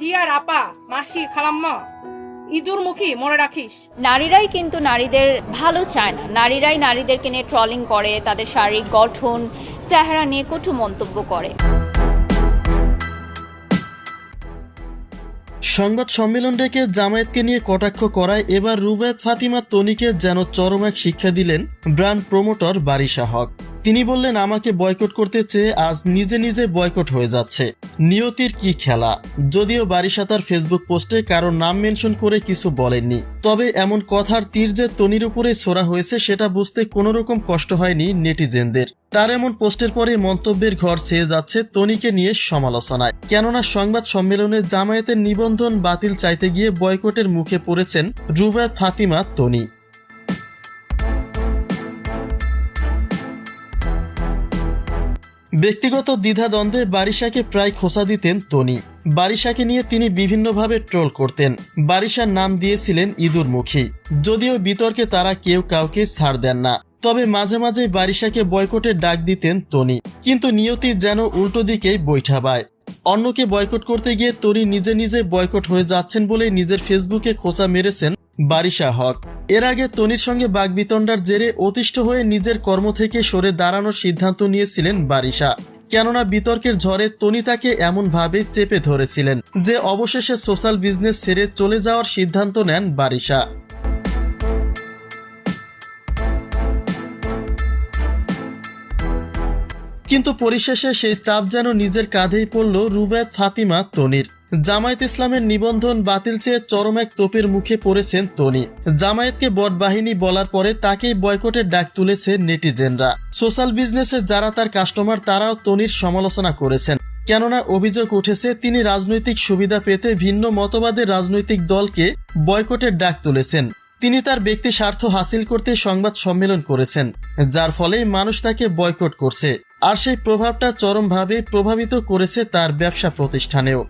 Here আপা, মাসি, খালাম্মা, ইঁদুর মুখী মনে রাখিস। নারীরাই কিন্তু নারীদের ভালো চায় না, নারীরাই নারীদেরকে নিয়ে ট্রলিং করে, তাদের শারীরিক গঠন চেহারা নিয়ে কটু মন্তব্য করে। সংবাদ সম্মেলন ডেকে জামায়াতকে নিয়ে কটাক্ষ করায় এবার রুবায়েত ফাতিমা তনিকে যেন চরম এক শিক্ষা দিলেন ব্র্যান্ড প্রমোটর বারিশা হক। তিনি বললেন, আমাকে বয়কট করতে চেয়ে আজ নিজে নিজে বয়কট হয়ে যাচ্ছে। নিয়তির কি খেলা। যদিও বারিশা তার ফেসবুক পোস্টে কারো নাম মেনশন করে কিছু বলেননি, তবে এমন কথার তীর যে তনির উপরে ছোড়া হয়েছে সেটা বুঝতে কোনো রকম কষ্ট হয়নি নেটিজেনদের। তার এমন পোস্টের পরে মন্তব্যের ঘর ছেয়ে যাচ্ছে তনিকে নিয়ে সমালোচনায়। কেননা সংবাদ সম্মেলনে জামায়াতের নিবন্ধন বাতিল চাইতে গিয়ে বয়কটের মুখে পড়েছেন রুবায়েত ফাতিমা তনি। ব্যক্তিগত দ্বিধাদ্বন্দ্বে বারিশাকে প্রায় খোঁচা দিতেন তনি। বারিশাকে নিয়ে তিনি বিভিন্নভাবে ট্রোল করতেন। বারিশার নাম দিয়েছিলেন ইঁদুরমুখী। যদিও বিতর্কে তারা কেউ কাউকে ছাড় দেন না, তবে মাঝে মাঝে বারিশাকে বয়কটের ডাক দিতেন তনি। কিন্তু নিয়তি যেন উল্টো দিকেই বৈঠা বায়। অন্যকে বয়কট করতে গিয়ে তনি নিজে নিজে বয়কট হয়ে যাচ্ছেন বলে নিজের ফেসবুকে খোঁচা মেরেছেন বারিশা হক। এর আগে তনির সঙ্গে বাগবিতণ্ডার জেরে অতিষ্ঠ হয়ে নিজের কর্ম থেকে সরে দাঁড়ানোর সিদ্ধান্ত নিয়েছিলেন বারিশা। কেননা বিতর্কের ঝড়ে তনি তাকে এমনভাবে চেপে ধরেছিলেন যে অবশেষে সোশ্যাল বিজনেস ছেড়ে চলে যাওয়ার সিদ্ধান্ত নেন বারিশা। কিন্তু পরিশেষে সেই চাপ যেন নিজের কাঁধেই পড়ল রুবায়েত ফাতিমা তনির। জামায়াত ইসলামের নিবন্ধন বাতিল চেয়ে চরম এক তোপের মুখে পড়েছেন তনি। জামায়াতকে বট বাহিনী বলার পরে তাকেই বয়কটের ডাক তুলেছে নেটিজেনরা। সোশ্যাল বিজনেসের যারা তার কাস্টমার তারাও তনির সমালোচনা করেছেন। কেননা অভিযোগ উঠেছে তিনি রাজনৈতিক সুবিধা পেতে ভিন্ন মতবাদের রাজনৈতিক দলকে বয়কটের ডাক তুলেছেন। তিনি তার ব্যক্তি স্বার্থ হাসিল করতে সংবাদ সম্মেলন করেছেন, যার ফলে মানুষ তাকে বয়কট করছে। আর সেই প্রভাবটা চরমভাবে প্রভাবিত করেছে তার ব্যবসা প্রতিষ্ঠানেও।